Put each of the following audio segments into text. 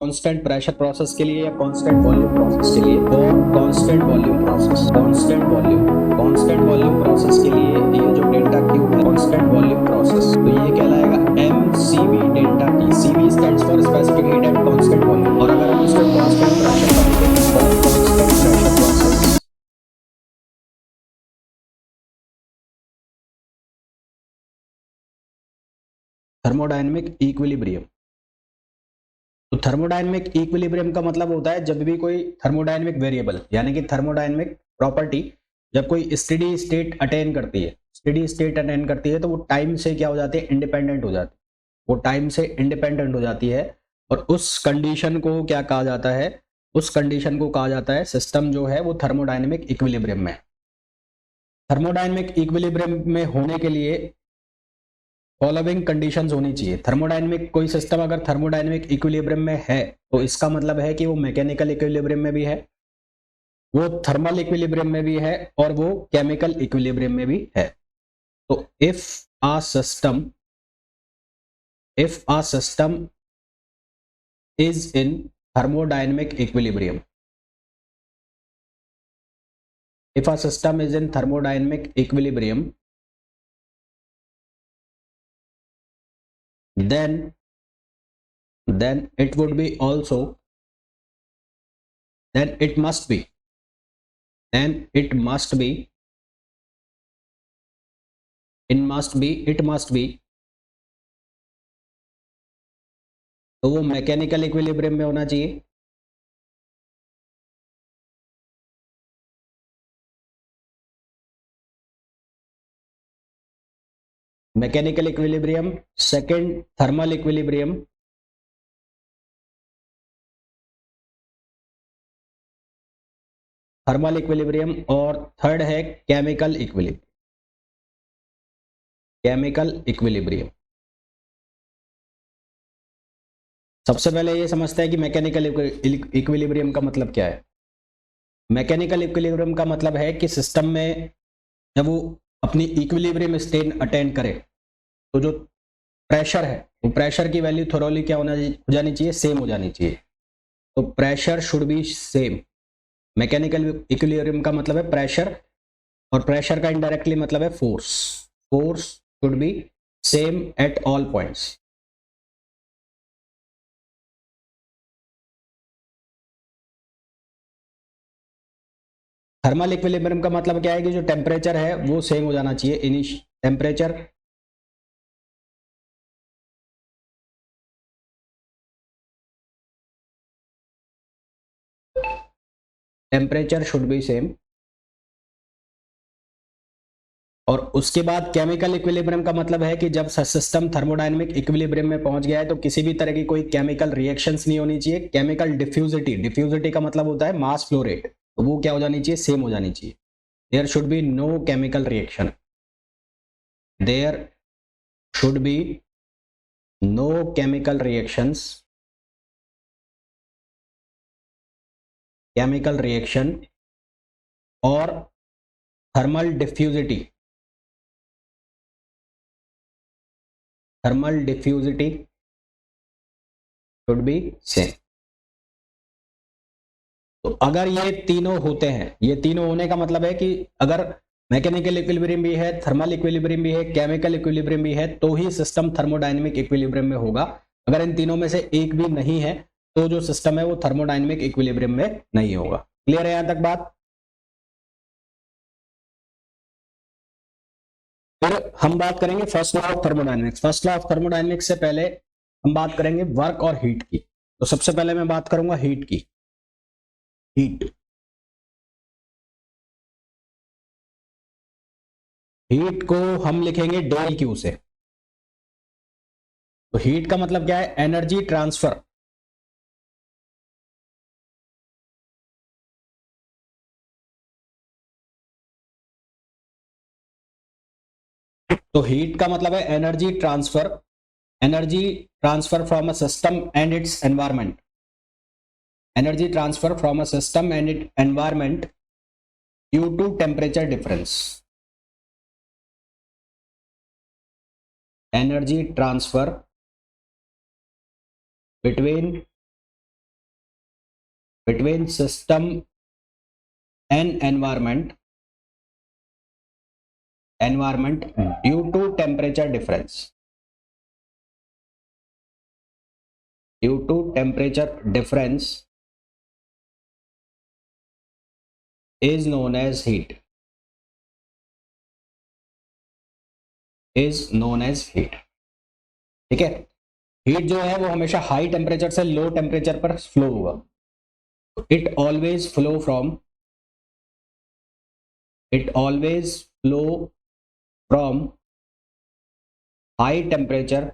Constant pressure process के लिए या कांस्टेंट वॉल्यूम प्रोसेस के लिए, और कांस्टेंट वॉल्यूम प्रोसेस के लिए ये जो डेल्टा क्यू है कांस्टेंट वॉल्यूम प्रोसेस, तो ये कहलाएगा MCV delta T। CV stands for specific heat at constant volume. और अगर हम इसको कांस्टेंट प्रेशर पर लिखेंगे, for constant pressure process thermodynamic equilibrium. तो थर्मोडायनेमिक इक्विलिब्रियम का मतलब होता है जब भी कोई थर्मोडायनेमिक वेरिएबल यानी कि थर्मोडायनेमिक प्रॉपर्टी जब कोई स्टेडी स्टेट अटेन करती है, तो वो टाइम से क्या हो जाती है, इंडिपेंडेंट हो जाती है। वो टाइम से इंडिपेंडेंट हो जाती है और उस कंडीशन को क्या कहा जाता है, उस कंडीशन को कहा जाता है सिस्टम जो है वो थर्मोडायनेमिक इक्विलिब्रियम में। थर्मोडायनेमिक इक्विलिब्रियम में होने के लिए फॉलोइंग कंडीशंस होनी चाहिए। थर्मोडायनेमिक कोई सिस्टम अगर थर्मोडायनेमिक इक्विलिब्रियम में है तो इसका मतलब है कि वो मैकेनिकल इक्विलिब्रियम में भी है, वो थर्मल इक्विलिब्रियम में भी है और वो केमिकल इक्विलिब्रियम में भी है। तो if a system is in thermodynamic equilibrium, if a system is in thermodynamic equilibrium, then it would be also, then it must be तो वो मैकेनिकल इक्विलिब्रियम में होना चाहिए। Mechanical equilibrium, second thermal equilibrium, और थर्ड है chemical equilibrium. सबसे पहले ये समझते हैं कि मैकेनिकल इक्विलिब्रियम का मतलब क्या है। मैकेनिकल इक्विलिब्रियम का मतलब है कि सिस्टम में जब वो अपनी इक्विलिब्रियम स्टेट अटेन करे तो जो प्रेशर है वो प्रेशर की वैल्यू थोरोली क्या हो जानी चाहिए, सेम हो जानी चाहिए। तो pressure should be same. Mechanical equilibrium का मतलब है प्रेशर, और प्रेशर का इनडायरेक्टली मतलब है force should be same at all points. Thermal equilibrium का मतलब क्या है कि जो टेम्परेचर है वो सेम हो जाना चाहिए। Temperature should be same. और उसके बाद केमिकल इक्विलिब्रियम का मतलब है कि जब सिस्टम थर्मोडायनेमिक इक्विलिब्रियम में पहुंच गया है तो किसी भी तरह की कोई केमिकल रिएक्शंस नहीं होनी चाहिए। केमिकल डिफ्यूजिटी का मतलब होता है मास फ्लो रेट, तो वो क्या हो जानी चाहिए, सेम हो जानी चाहिए। There should be no chemical reaction, there should be no chemical reaction और thermal diffusivity should be same. तो अगर ये तीनों होते हैं, ये तीनों होने का मतलब है कि अगर मैकेनिकल इक्विलिब्रियम भी है, थर्मल इक्विलिब्रियम भी है, केमिकल इक्विलिब्रियम भी है, तो ही सिस्टम थर्मोडायनेमिक इक्विलिब्रियम में होगा। अगर इन तीनों में से एक भी नहीं है तो जो सिस्टम है वो थर्मोडायनेमिक इक्विलिब्रियम में नहीं होगा। क्लियर है यहां तक बात? फिर हम बात करेंगे first law of thermodynamics. First law of thermodynamics से पहले हम बात करेंगे वर्क और हीट की। तो सबसे पहले मैं बात करूंगा हीट की। हीट को हम लिखेंगे डेल क्यू से। तो हीट का मतलब क्या है, एनर्जी ट्रांसफर। तो हीट का मतलब है energy transfer from a system and its environment, energy transfer from a system and it environment due to temperature difference. Energy transfer between between system and environment due to temperature difference. Due to temperature difference is known as heat. Is known as heat. ठीक है, heat जो है वो हमेशा high temperature से low temperature पर flow होगा. It always flow from high temperature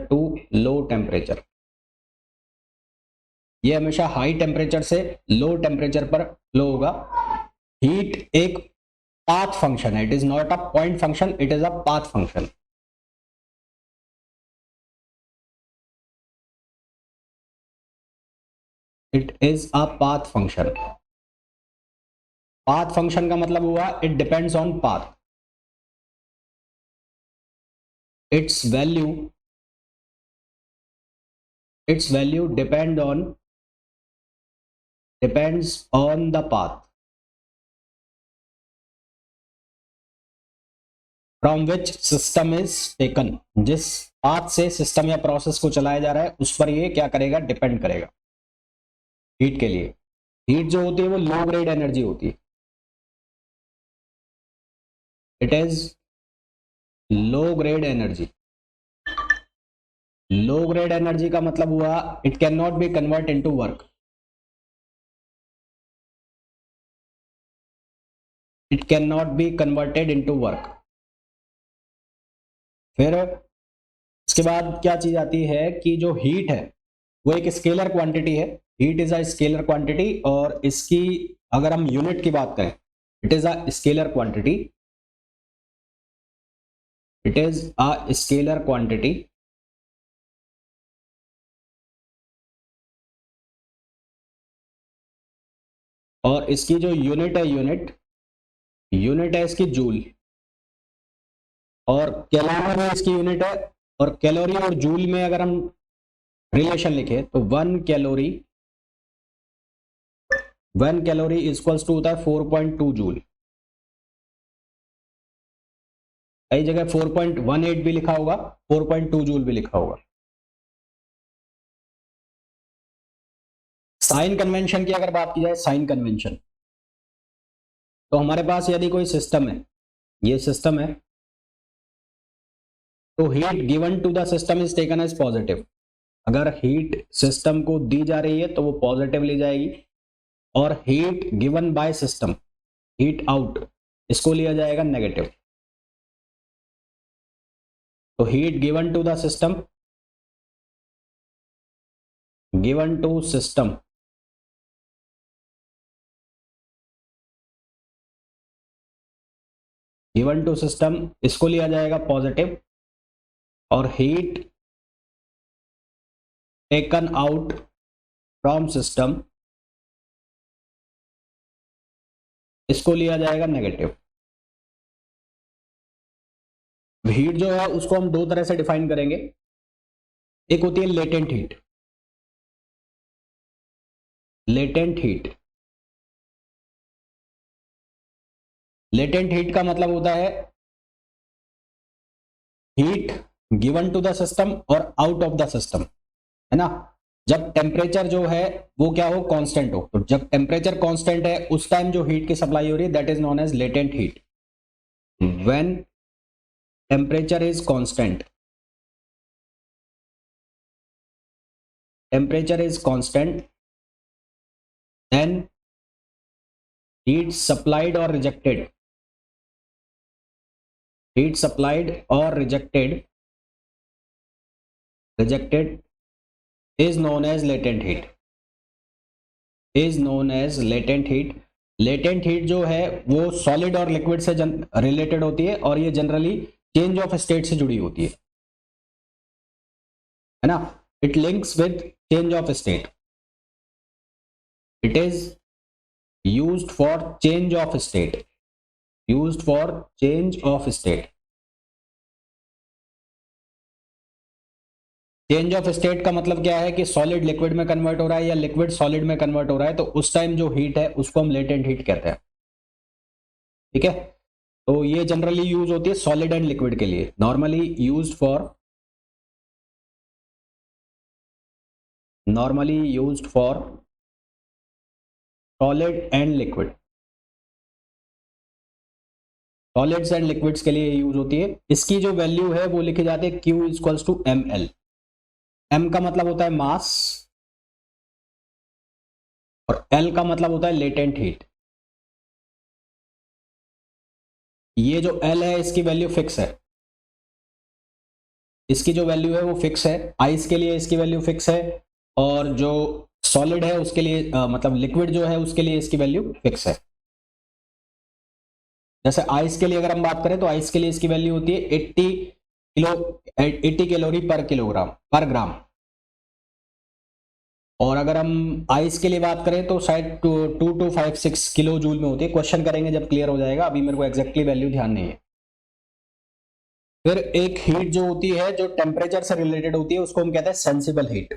to low temperature. ये हमेशा हाई टेम्परेचर से लो टेम्परेचर पर फ्लो होगा. हीट एक पाथ फंक्शन है. It is not a point function, it is a path function. It is a path function. Path function का मतलब हुआ it depends on path. its value depends on the path from which system is taken. जिस path से system या process को चलाया जा रहा है उस पर ये क्या करेगा, डिपेंड करेगा. हीट के लिए हीट जो होती है वो लो ग्रेड एनर्जी होती है. It is low grade energy. Low grade energy का मतलब हुआ it can not be convert into work. It can not be converted into work. फिर इसके बाद क्या चीज आती है कि जो हीट है वो एक स्केलर क्वांटिटी है. Heat is a scalar quantity और इसकी अगर हम यूनिट की बात करें, it is a scalar quantity. It is a scalar quantity. और इसकी जो यूनिट है यूनिट है इसकी जूल. और कैलोरी में इसकी यूनिट है. और कैलोरी और जूल में अगर हम रिलेशन लिखे तो 1 कैलोरी इक्वल्स टू होता है 4.2 जूल. कई जगह 4.18 भी लिखा होगा, 4.2 जूल भी लिखा होगा. साइन कन्वेंशन की अगर बात की जाए, साइन कन्वेंशन, तो हमारे पास यदि कोई सिस्टम है, ये सिस्टम है, तो heat given to the system is taken as positive. अगर हीट सिस्टम को दी जा रही है तो वो पॉजिटिव ली जाएगी. और heat given by system, heat out, इसको लिया जाएगा नेगेटिव. तो heat given to the system, given to system, given to system, इसको लिया जाएगा पॉजिटिव. और heat taken out from system, इसको लिया जाएगा नेगेटिव. हीट जो है उसको हम दो तरह से डिफाइन करेंगे. एक होती है latent heat. Latent heat, latent heat का मतलब होता है heat given to the system और आउट ऑफ द सिस्टम, है ना. जब टेम्परेचर जो है वो क्या हो, कांस्टेंट हो. तो जब टेम्परेचर कांस्टेंट है उस टाइम जो हीट की सप्लाई हो रही है that is known as latent heat. When temperature is constant, temperature is constant, then heat supplied or rejected, heat supplied or rejected is known as latent heat. is known as latent heat. latent heat जो है वो solid और liquid से related होती है और ये generally change of state से जुड़ी होती है ना. It links with change of state. It is used for change of state, used for change of state. Change of state का मतलब क्या है कि सॉलिड लिक्विड में कन्वर्ट हो रहा है या लिक्विड सॉलिड में कन्वर्ट हो रहा है, तो उस टाइम जो हीट है उसको हम लेटेंट हीट कहते हैं। ठीक है, तो ये जनरली यूज होती है सॉलिड एंड लिक्विड के लिए, normally used for solid and liquid, solids and liquids के लिए यूज होती है। इसकी जो वैल्यू है वो लिखी जाती है Q equals to ml। m का मतलब होता है मास और L का मतलब होता है लेटेंट हीट। ये जो L है इसकी वैल्यू फिक्स है, इसकी जो वैल्यू है वो फिक्स है, आइस के लिए इसकी वैल्यू फिक्स है, और जो सॉलिड है उसके लिए मतलब लिक्विड जो है उसके लिए इसकी वैल्यू फिक्स है। जैसे आइस के लिए अगर हम बात करें तो आइस के लिए इसकी वैल्यू होती है 80 कैलोरी पर किलोग्राम पर ग्राम, और अगर हम आइस के लिए बात करें तो शायद 2256 किलो जूल में होती है। क्वेश्चन करेंगे जब क्लियर हो जाएगा, अभी मेरे को एग्जैक्टली वैल्यू ध्यान नहीं है। फिर एक हीट जो होती है जो टेम्परेचर से रिलेटेड होती है उसको हम कहते हैं सेंसिबल हीट।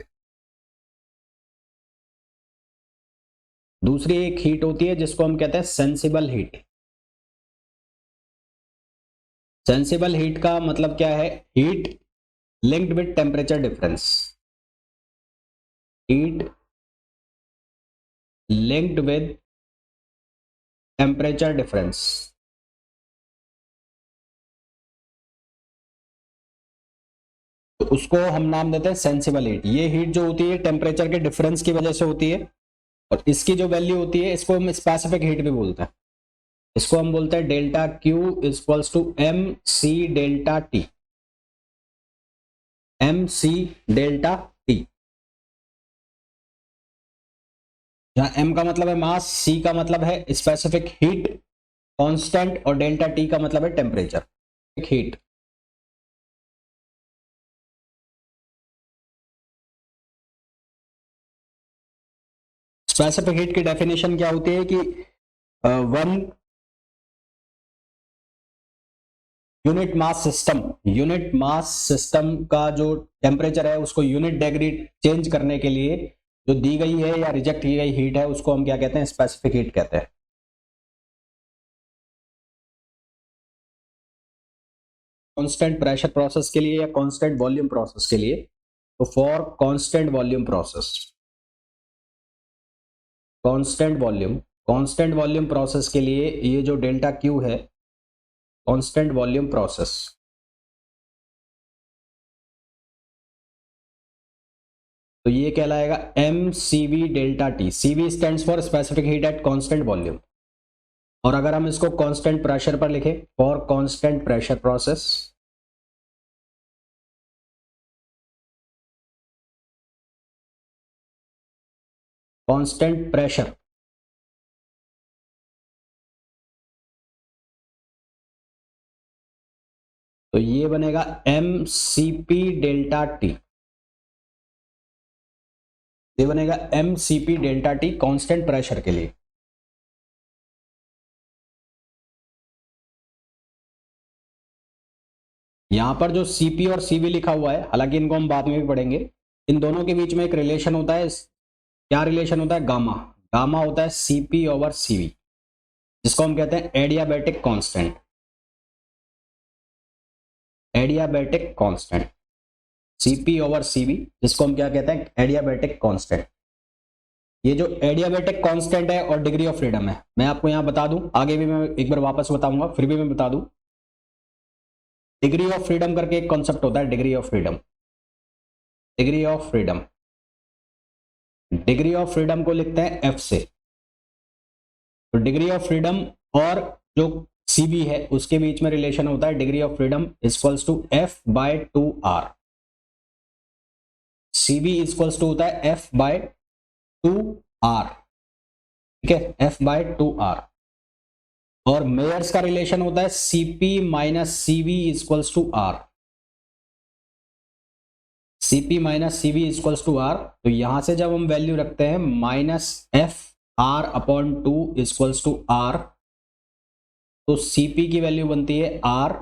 दूसरी एक हीट होती है जिसको हम कहते हैं सेंसिबल हीट। सेंसिबल हीट का मतलब क्या है, heat linked with temperature difference, heat linked with temperature difference. तो उसको हम नाम देते हैं सेंसिबल हीट। ये हीट जो होती है टेम्परेचर के डिफरेंस की वजह से होती है, और इसकी जो वैल्यू होती है इसको हम स्पेसिफिक हीट भी बोलते हैं। इसको हम बोलते हैं delta Q equals to M C delta T, M C delta T. जहां एम का मतलब है मास, सी का मतलब है स्पेसिफिक हीट कांस्टेंट, और डेल्टा टी का मतलब है टेम्परेचर हीट। स्पेसिफिक हीट की डेफिनेशन क्या होती है कि वन यूनिट मास सिस्टम का जो टेम्परेचर है उसको यूनिट डिग्री चेंज करने के लिए जो दी गई है या रिजेक्ट की गई हीट है उसको हम क्या कहते हैं, स्पेसिफिक हीट कहते हैं। कांस्टेंट प्रेशर प्रोसेस के लिए या कांस्टेंट वॉल्यूम प्रोसेस के लिए, तो for constant volume process, constant volume process के लिए ये जो डेल्टा क्यू है, कांस्टेंट वॉल्यूम प्रोसेस, तो ये कहलाएगा M C V delta T. C V stands for specific heat at constant volume. और अगर हम इसको कांस्टेंट प्रेशर पर लिखें, for constant pressure process, constant pressure, तो ये बनेगा M C P delta T, ये बनेगा M C P delta T constant pressure के लिए। यहां पर जो सीपी और सीवी लिखा हुआ है, हालांकि इनको हम बाद में भी पढ़ेंगे, इन दोनों के बीच में एक रिलेशन होता है। क्या रिलेशन होता है, गामा। गामा होता है सीपी ओवर सीवी, जिसको हम कहते हैं adiabatic constant, adiabatic constant, CP over CV, जिसको हम क्या कहते हैं, एडियाबैटिक कांस्टेंट। ये जो एडियाबैटिक कांस्टेंट है और डिग्री ऑफ फ्रीडम है, मैं आपको यहां बता दूं, आगे भी मैं एक बार वापस बताऊंगा, फिर भी मैं बता दूं। डिग्री ऑफ फ्रीडम करके एक कॉन्सेप्ट होता है, degree of freedom, degree of freedom, degree of freedom को लिखते हैं एफ से। तो डिग्री ऑफ फ्रीडम और जो सीबी है उसके बीच में रिलेशन होता है degree of freedom equals to F by 2r। CB equals to होता है एफ बाय 2r, ठीक है, एफ बाय 2r। और मेयर्स का रिलेशन होता है CP minus CV equals to R, CP minus CV equals to R. तो यहां से जब हम वैल्यू रखते हैं minus F R upon 2 equals to R, तो सीपी की वैल्यू बनती है R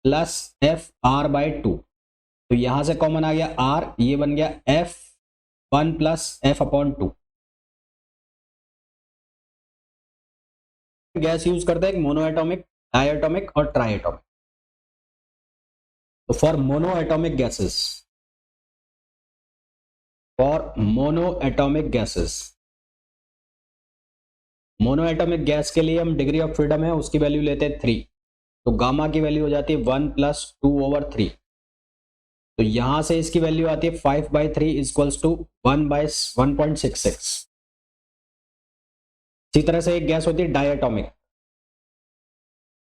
plus F R by 2। तो तो यहां से कॉमन आ गया R, ये बन गया F1 plus F/2। Gas use करते हैं मोनो एटॉमिक, डायटॉमिक और ट्राई एटॉमिक। तो for mono atomic gases, for mono atomic gases, mono atomic gas के लिए हम डिग्री ऑफ फ्रीडम है उसकी वैल्यू लेते हैं 3, तो गामा की वैल्यू हो जाती है 1 + 2/3। तो यहां से इसकी वैल्यू आती है 5/3 इक्वल्स टू 1/1.66। इसी तरह से एक गैस होती है डायटॉमिक।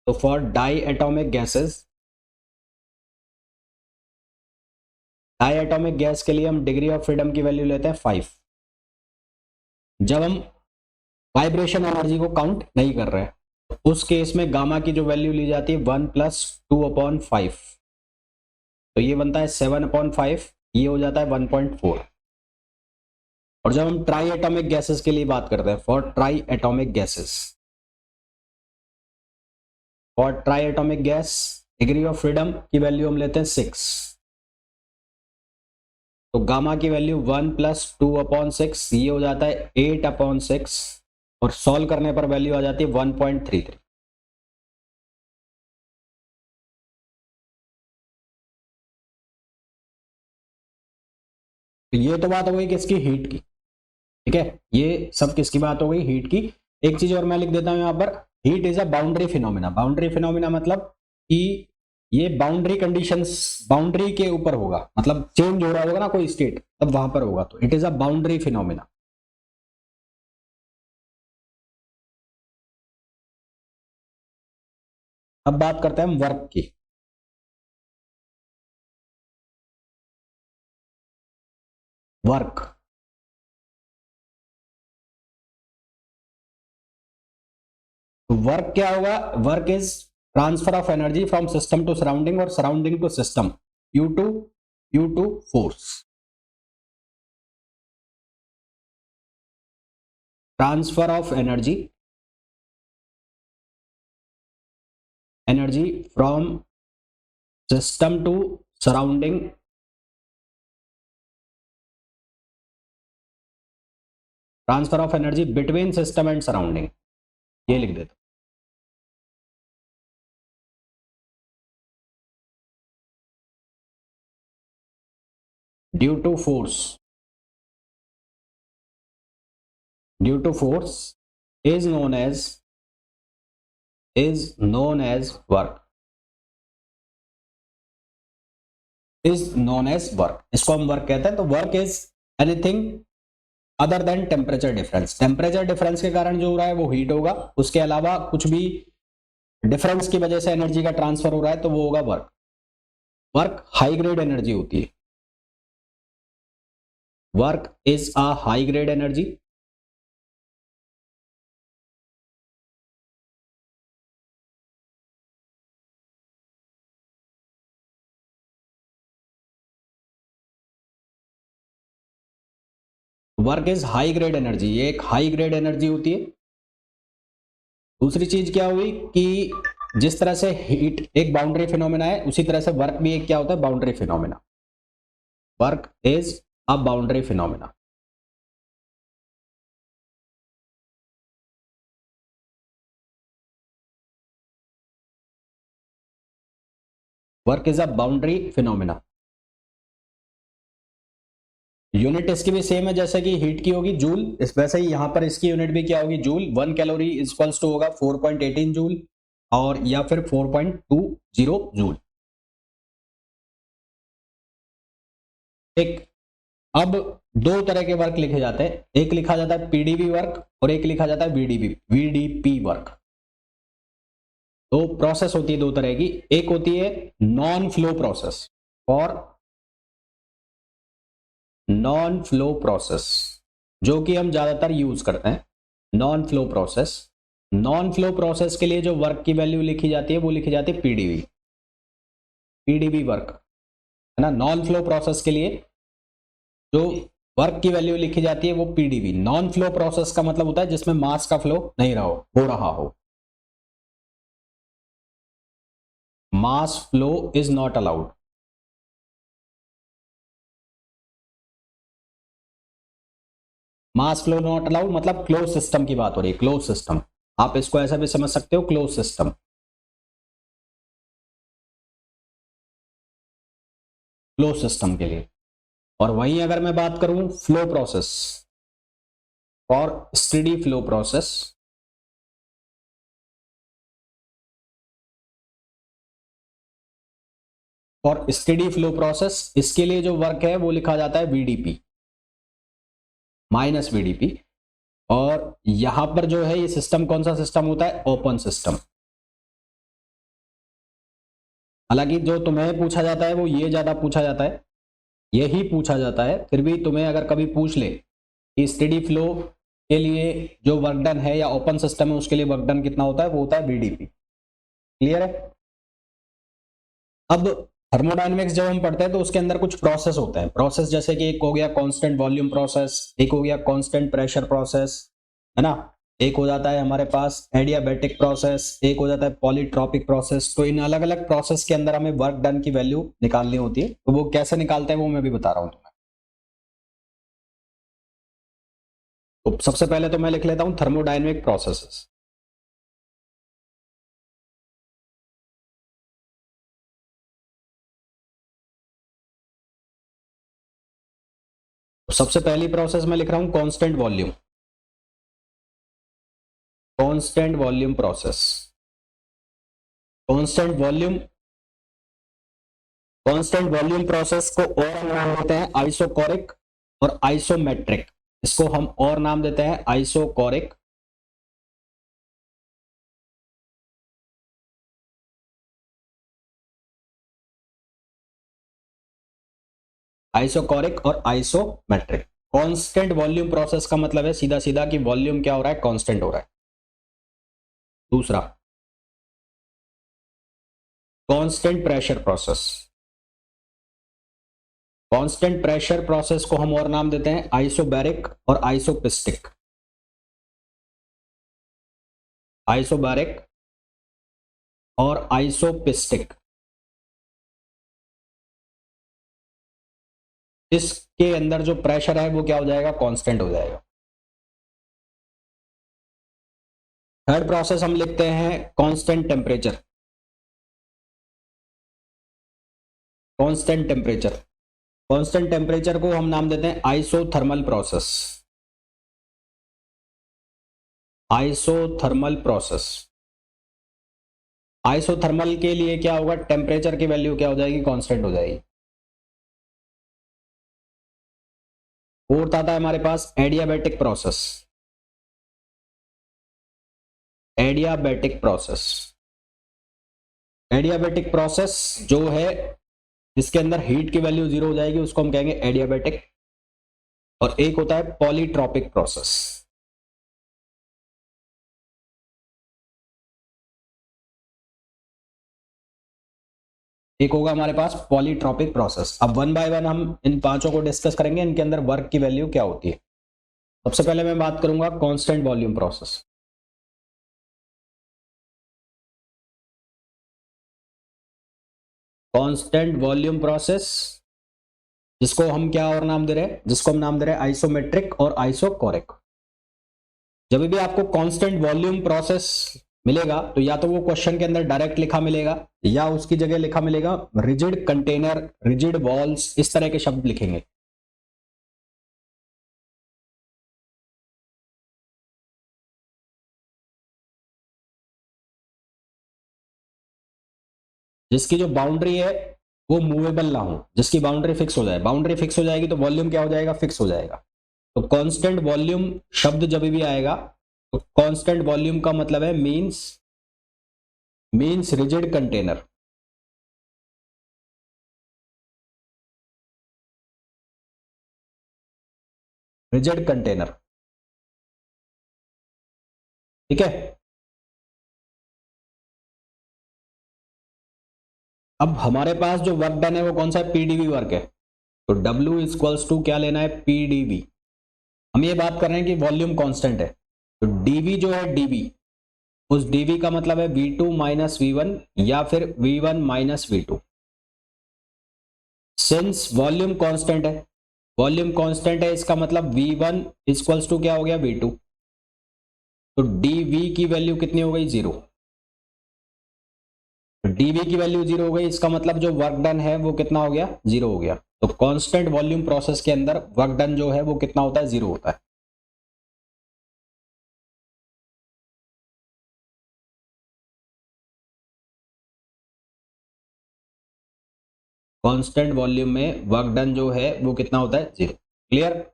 तो for diatomic gases, diatomic gas के लिए हम डिग्री ऑफ फ्रीडम की वैल्यू लेते हैं 5। जब हम वाइब्रेशन एनर्जी को काउंट नहीं कर रहे हैं, तो उस केस में गामा की जो वैल्यू ली जाती है 1 + 2/5, तो ये बनता है 7/5, ये हो जाता है 1.4। और जब हम ट्राई एटॉमिक गैसेस के लिए बात करते हैं, for try atomic gases, for try atomic gas degree of freedom की वैल्यू हम लेते हैं 6। तो गामा की वैल्यू 1 + 2/6, ये हो जाता है 8/6, और सॉल्व करने पर वैल्यू आ जाती है 1.33। तो ये तो बात हो गई किसकी, हीट की। ठीक है, ये सब किसकी बात हो गई, हीट की। एक चीज और मैं लिख देता हूं यहां पर, heat is a boundary phenomena. Boundary phenomena मतलब कि ये बाउंड्री कंडीशंस, बाउंड्री के ऊपर होगा, मतलब चेंज हो रहा होगा ना कोई स्टेट, तब वहां पर होगा, तो it is a boundary phenomena. अब बात करते हैं हम वर्क की। वर्क, वर्क क्या होगा, work is transfer of energy from system to surrounding और surrounding to system due to force. Transfer of energy, energy from system to surrounding, transfer of energy between system and surrounding, ये लिख देता due to force, due to force is known as work, is known as work, इसको हम work कहते हैं। तो work is anything other than temperature difference. Temperature difference के कारण जो हो रहा है वो हीट होगा, उसके अलावा कुछ भी डिफरेंस की वजह से एनर्जी का ट्रांसफर हो रहा है तो वो होगा work. Work high grade energy होती है, work is a high grade energy. Work is high grade energy, ये एक हाई ग्रेड एनर्जी होती है। दूसरी चीज क्या हुई कि जिस तरह से हीट एक बाउंड्री फिनोमेना है, उसी तरह से वर्क भी एक क्या होता है, boundary phenomena. Work is a boundary phenomena. Work is a boundary phenomena. Unit इसकी भी सेम है जैसे कि हीट की होगी जूल, इस वैसे ही यहां पर इसकी यूनिट भी क्या होगी, जूल। 1 कैलोरी इक्वल्स टू होगा 4.18 जूल, और या फिर 4.20 जूल। एक, अब दो तरह के वर्क लिखे जाते हैं, एक लिखा जाता है पीडीवी वर्क और एक लिखा जाता है वीडीपी वर्क। तो प्रोसेस होती है दो तरह की, एक होती है नॉन फ्लो प्रोसेस और नॉन फ्लो प्रोसेस, जो कि हम ज्यादातर यूज करते हैं। Non flow process, non flow process के लिए जो वर्क की वैल्यू लिखी जाती है वो लिखी जाती है पीडीवी, पीडीवी वर्क, है ना। नॉन फ्लो प्रोसेस के लिए जो वर्क की वैल्यू लिखी जाती है वो पीडीवी। नॉन फ्लो प्रोसेस का मतलब होता है जिसमें मास का फ्लो नहीं हो रहा हो। Mass flow is not allowed, mass flow not allowed मतलब क्लोज सिस्टम की बात हो रही है, क्लोज सिस्टम। आप इसको ऐसा भी समझ सकते हो, क्लोज सिस्टम, क्लोज सिस्टम के लिए। और वहीं अगर मैं बात करूं फ्लो प्रोसेस और स्टेडी फ्लो प्रोसेस, और स्टेडी फ्लो प्रोसेस, इसके लिए जो वर्क है वो लिखा जाता है वीडीपी, माइनस वीडीपी। और यहां पर जो है ये सिस्टम कौन सा सिस्टम होता है, ओपन सिस्टम। हालांकि जो तुम्हें पूछा जाता है वो ये ज्यादा पूछा जाता है, यही पूछा जाता है, फिर भी तुम्हें अगर कभी पूछ ले कि स्टेडी फ्लो के लिए जो वर्क डन है या ओपन सिस्टम है उसके लिए वर्क डन कितना होता है, वो होता है वीडीपी। क्लियर है? अब थर्मोडायनेमिक्स जब हम पढ़ते हैं तो उसके अंदर कुछ प्रोसेस होते हैं, प्रोसेस जैसे कि एक हो गया कांस्टेंट वॉल्यूम प्रोसेस, एक हो गया कांस्टेंट प्रेशर प्रोसेस, है ना, एक हो जाता है हमारे पास एडियाबैटिक प्रोसेस, एक हो जाता है पॉलीट्रॉपिक प्रोसेस। तो इन अलग अलग प्रोसेस के अंदर हमें वर्क डन की वैल्यू निकालनी होती है, तो वो कैसे निकालते हैं वो मैं भी बता रहा हूं तुम्हें। तो सबसे पहले तो मैं लिख लेता हूं थर्मोडायनेमिक प्रोसेसेस। तो सबसे पहली प्रोसेस मैं लिख रहा हूं constant volume, constant volume process. Constant volume, constant volume process को और हम नाम देते हैं आइसोकोरिक और आइसोमेट्रिक। इसको हम और नाम देते हैं आइसोकोरिक, आइसोकोरिक और आइसोमेट्रिक। कांस्टेंट वॉल्यूम प्रोसेस का मतलब है सीधा सीधा कि वॉल्यूम क्या हो रहा है, कांस्टेंट हो रहा है। दूसरा constant pressure process, constant pressure process को हम और नाम देते हैं आइसोबैरिक और आइसोपिस्टिक, आइसोबैरिक और आइसोपिस्टिक। इसके अंदर जो प्रेशर है वो क्या हो जाएगा, कांस्टेंट हो जाएगा। थर्ड प्रोसेस हम लिखते हैं constant temperature, constant temperature, constant temperature को हम नाम देते हैं isothermal process, isothermal process. Isothermal के लिए क्या होगा, टेम्परेचर की वैल्यू क्या हो जाएगी, कांस्टेंट हो जाएगी। फोर्थ आता है हमारे पास adiabatic process, adiabatic process. Adiabatic process जो है जिसके अंदर हीट की वैल्यू जीरो हो जाएगी उसको हम कहेंगे एडियाबैटिक। और एक होता है पॉलीट्रॉपिक प्रोसेस, एक होगा हमारे पास पॉलीट्रॉपिक प्रोसेस। अब वन बाय वन हम इन पांचों को डिस्कस करेंगे, इनके अंदर वर्क की वैल्यू क्या होती है। सबसे पहले मैं बात करूंगा constant volume process. Constant volume process जिसको हम क्या और नाम दे रहे हैं, जिसको हम नाम दे रहे हैं आइसोमेट्रिक और आइसोकोरिक। जब भी आपको कांस्टेंट वॉल्यूम प्रोसेस मिलेगा तो या तो वो क्वेश्चन के अंदर डायरेक्ट लिखा मिलेगा या उसकी जगह लिखा मिलेगा रिजिड कंटेनर, रिजिड वॉल्स, इस तरह के शब्द लिखेंगे। जिसकी जो बाउंड्री है वो मूवेबल ना हो, जिसकी बाउंड्री फिक्स हो जाए। बाउंड्री फिक्स हो जाएगी तो वॉल्यूम क्या हो जाएगा, फिक्स हो जाएगा। तो कांस्टेंट वॉल्यूम शब्द जब भी आएगा तो कांस्टेंट वॉल्यूम का मतलब है means rigid container, rigid container. ठीक है। अब हमारे पास जो वर्क डन है वो कौन सा है, पीडीवी वर्क है। तो W इक्वल्स टू क्या लेना है, पीडीवी। हम ये बात कर रहे हैं कि वॉल्यूम कांस्टेंट है, तो डीवी जो है डीवी, उस डीवी का मतलब है V2 माइनस V1 या फिर V1 minus V2। Since volume constant है, वॉल्यूम कांस्टेंट है, इसका मतलब V1 इक्वल्स टू क्या हो गया V2, तो dV की वैल्यू कितनी हो गई 0, dV की वैल्यू 0 हो गई, इसका मतलब जो वर्क डन है वो कितना हो गया 0 हो गया। तो कांस्टेंट वॉल्यूम प्रोसेस के अंदर वर्क डन जो है वो कितना होता है 0 होता है। कांस्टेंट वॉल्यूम में वर्क डन जो है वो कितना होता है 0। क्लियर?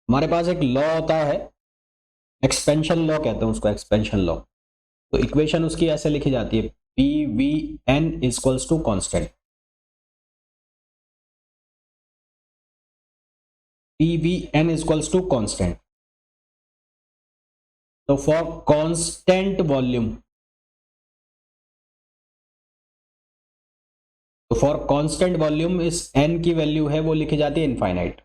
हमारे पास एक लॉ होता है, एक्सपेंशन लॉ कहते हैं उसको, एक्सपेंशन लॉ। तो इक्वेशन उसकी ऐसे लिखी जाती है, P V N equals to constant, P V N equals to constant. तो फॉर कांस्टेंट वॉल्यूम, तो फॉर कांस्टेंट वॉल्यूम इस एन की वैल्यू है वो लिखी जाती है इनफाइनाइट,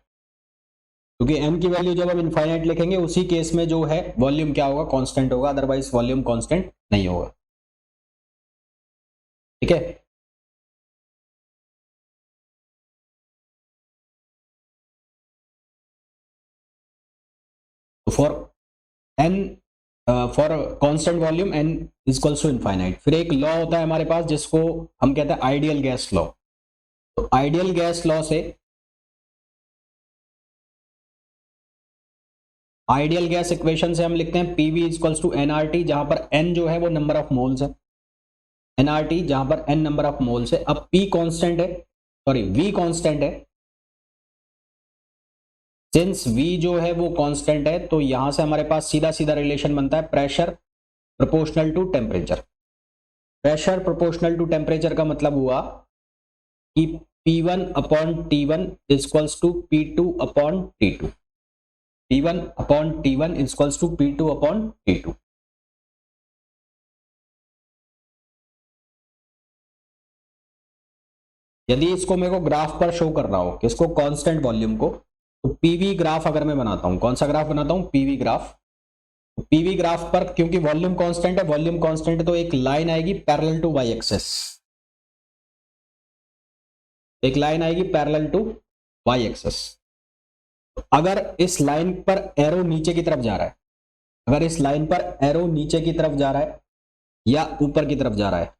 क्योंकि एन की वैल्यू जब हम इनफाइनाइट लिखेंगे उसी केस में जो है वॉल्यूम क्या होगा, कांस्टेंट होगा, अदरवाइज वॉल्यूम कांस्टेंट नहीं होगा। ठीक है? तो for N, for constant volume N equals to infinite. फिर एक लॉ होता है हमारे पास जिसको हम कहते हैं आइडियल गैस लॉ। तो आइडियल गैस लॉ से, आइडियल गैस इक्वेशन से हम लिखते हैं पीवी इक्वल्स टू एनआरटी, जहां पर एन जो है वो नंबर ऑफ मोल्स है, एनआरटी जहां पर एन नंबर ऑफ मोल्स है। अब पी कांस्टेंट है, सॉरी वी कांस्टेंट है, सिंस V जो है वो कांस्टेंट है तो यहां से हमारे पास सीधा सीधा रिलेशन बनता है pressure proportional to temperature. Pressure proportional to temperature का मतलब हुआ कि P1 upon T1 equals to P2 upon T2, P1 upon T1 equals to P2 upon T2। यदि इसको मेरे को ग्राफ पर शो करना हो, किसको, कांस्टेंट वॉल्यूम को, तो पीवी ग्राफ अगर मैं बनाता हूं, कौन सा ग्राफ बनाता हूं, पीवी ग्राफ। पीवी ग्राफ पर क्योंकि वॉल्यूम कांस्टेंट है, वॉल्यूम कांस्टेंट है तो एक लाइन आएगी पैरेलल टू वाई एक्सेस, एक लाइन आएगी पैरेलल टू वाई एक्सेस। अगर इस लाइन पर एरो नीचे की तरफ जा रहा है, अगर इस लाइन पर एरो नीचे की तरफ जा रहा है या ऊपर की तरफ जा रहा है,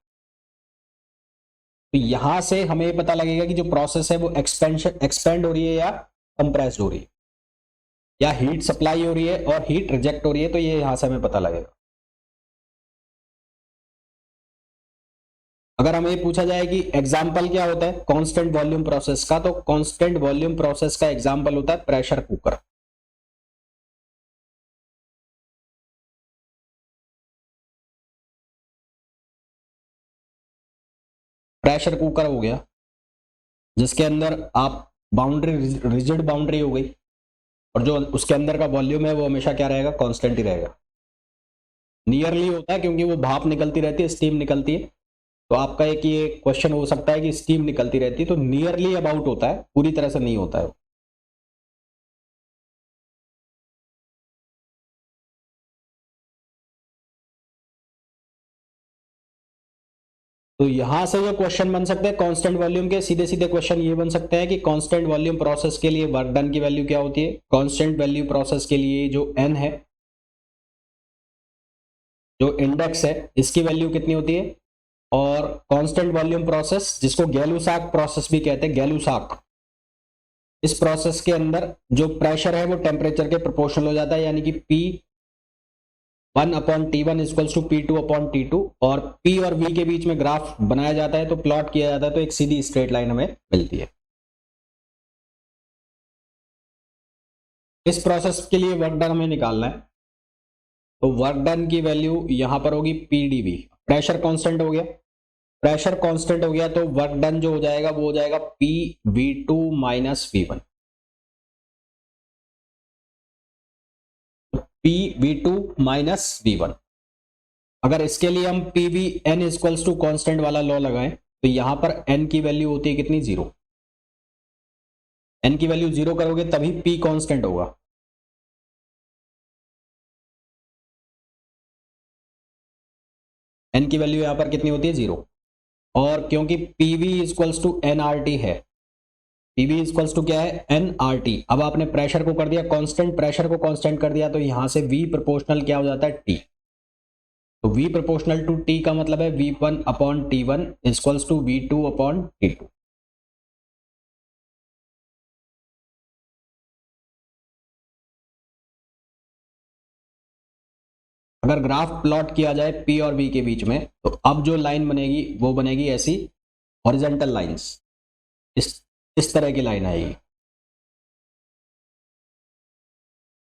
तो यहां से हमें पता लगेगा कि जो प्रोसेस है वो एक्सपेंड हो रही है या कंप्रेस्ड हो रही है, या हीट सप्लाई हो रही है और हीट रिजेक्ट हो रही है, तो ये यहां से हमें पता लगेगा। अगर हमें पूछा जाए कि एग्जाम्पल क्या होता है कांस्टेंट वॉल्यूम प्रोसेस का, तो कांस्टेंट वॉल्यूम प्रोसेस का एग्जाम्पल होता है प्रेशर कुकर। प्रेशर कुकर हो गया जिसके अंदर आप बाउंड्री, रिजिड बाउंड्री हो गई, और जो उसके अंदर का वॉल्यूम है वो हमेशा क्या रहेगा, कांस्टेंट ही रहेगा। नियरली होता है क्योंकि वो भाप निकलती रहती है, स्टीम निकलती है। तो आपका एक ये क्वेश्चन हो सकता है कि स्टीम निकलती रहती है, तो नियरली अबाउट होता है, पूरी तरह से नहीं होता है। तो यहां से जो क्वेश्चन बन सकते हैं कांस्टेंट वॉल्यूम के, सीधे सीधे क्वेश्चन ये बन सकते हैं कि कांस्टेंट वॉल्यूम प्रोसेस के लिए वर्क डन की वैल्यू क्या होती है, कांस्टेंट वैल्यू प्रोसेस के लिए जो एन है, जो इंडेक्स है, इसकी वैल्यू कितनी होती है, और कांस्टेंट वॉल्यूम प्रोसेस जिसको गैलुसाक प्रोसेस भी कहते हैं, गैलुसाक, इस प्रोसेस के अंदर जो प्रेशर है वो टेम्परेचर के प्रोपोर्शनल हो जाता है, यानी कि P1 upon T1 equals to P2 upon T2, और P और V के बीच में ग्राफ बनाया जाता है, तो प्लॉट किया जाता है, तो एक सीधी स्ट्रेट लाइन हमें मिलती है। इस प्रोसेस के लिए वर्क डन हमें निकालना है, तो वर्क डन की वैल्यू यहां पर होगी PdV। प्रेशर कांस्टेंट हो गया, प्रेशर कांस्टेंट हो गया तो वर्क डन जो हो जाएगा वो हो जाएगा PV2 minus V1। PV2 minus V1। अगर इसके लिए हम PVn इक्वल्स टू कॉन्स्टेंट वाला लॉ लगाएं तो यहां पर n की वैल्यू होती है कितनी, 0। n की वैल्यू 0 करोगे तभी P कांस्टेंट होगा। n की वैल्यू यहां पर कितनी होती है, 0। और क्योंकि PV इक्वल्स टू nRT है, PV इक्वल्स टू क्या है, nRT। अब आपने प्रेशर को कर दिया कांस्टेंट, प्रेशर को कांस्टेंट कर दिया तो यहां से V प्रोपोर्शनल क्या हो जाता है, T। तो V प्रोपोर्शनल टू T का मतलब है V1 upon T1 equals to V2 upon T2। अगर ग्राफ प्लॉट किया जाए P और V के बीच में तो अब जो लाइन बनेगी वो बनेगी ऐसी हॉरिजॉन्टल लाइंस, इस तरह की लाइन आएगी।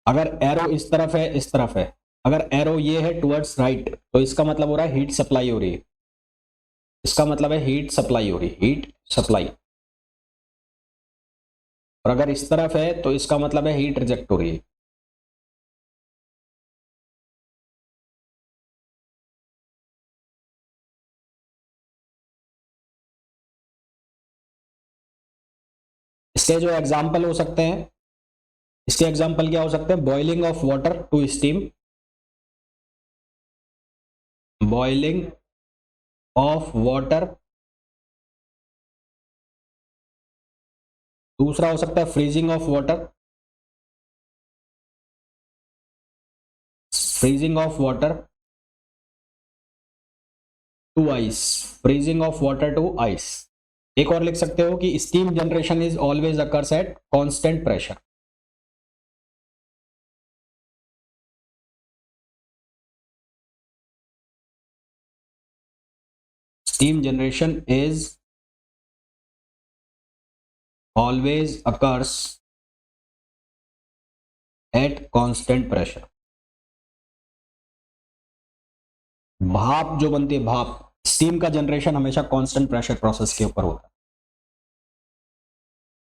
अगर एरो इस तरफ है, इस तरफ है, अगर एरो ये है टुवर्ड्स राइट तो इसका मतलब हो रहा है हीट सप्लाई हो रही है, इसका मतलब है हीट सप्लाई हो रही है, हीट सप्लाई। और अगर इस तरफ है तो इसका मतलब है हीट रिजेक्ट हो रही है। इसके जो एग्जाम्पल हो सकते हैं, इसके एग्जाम्पल क्या हो सकते हैं, boiling of water to steam, boiling of water. दूसरा हो सकता है freezing of water, freezing of water to ice, freezing of water to ice. एक और लिख सकते हो कि steam generation is always occurs at constant pressure. Steam generation is always occurs at constant pressure. भाप जो बनती है, भाप, स्टीम का जनरेशन हमेशा कांस्टेंट प्रेशर प्रोसेस के ऊपर होता है।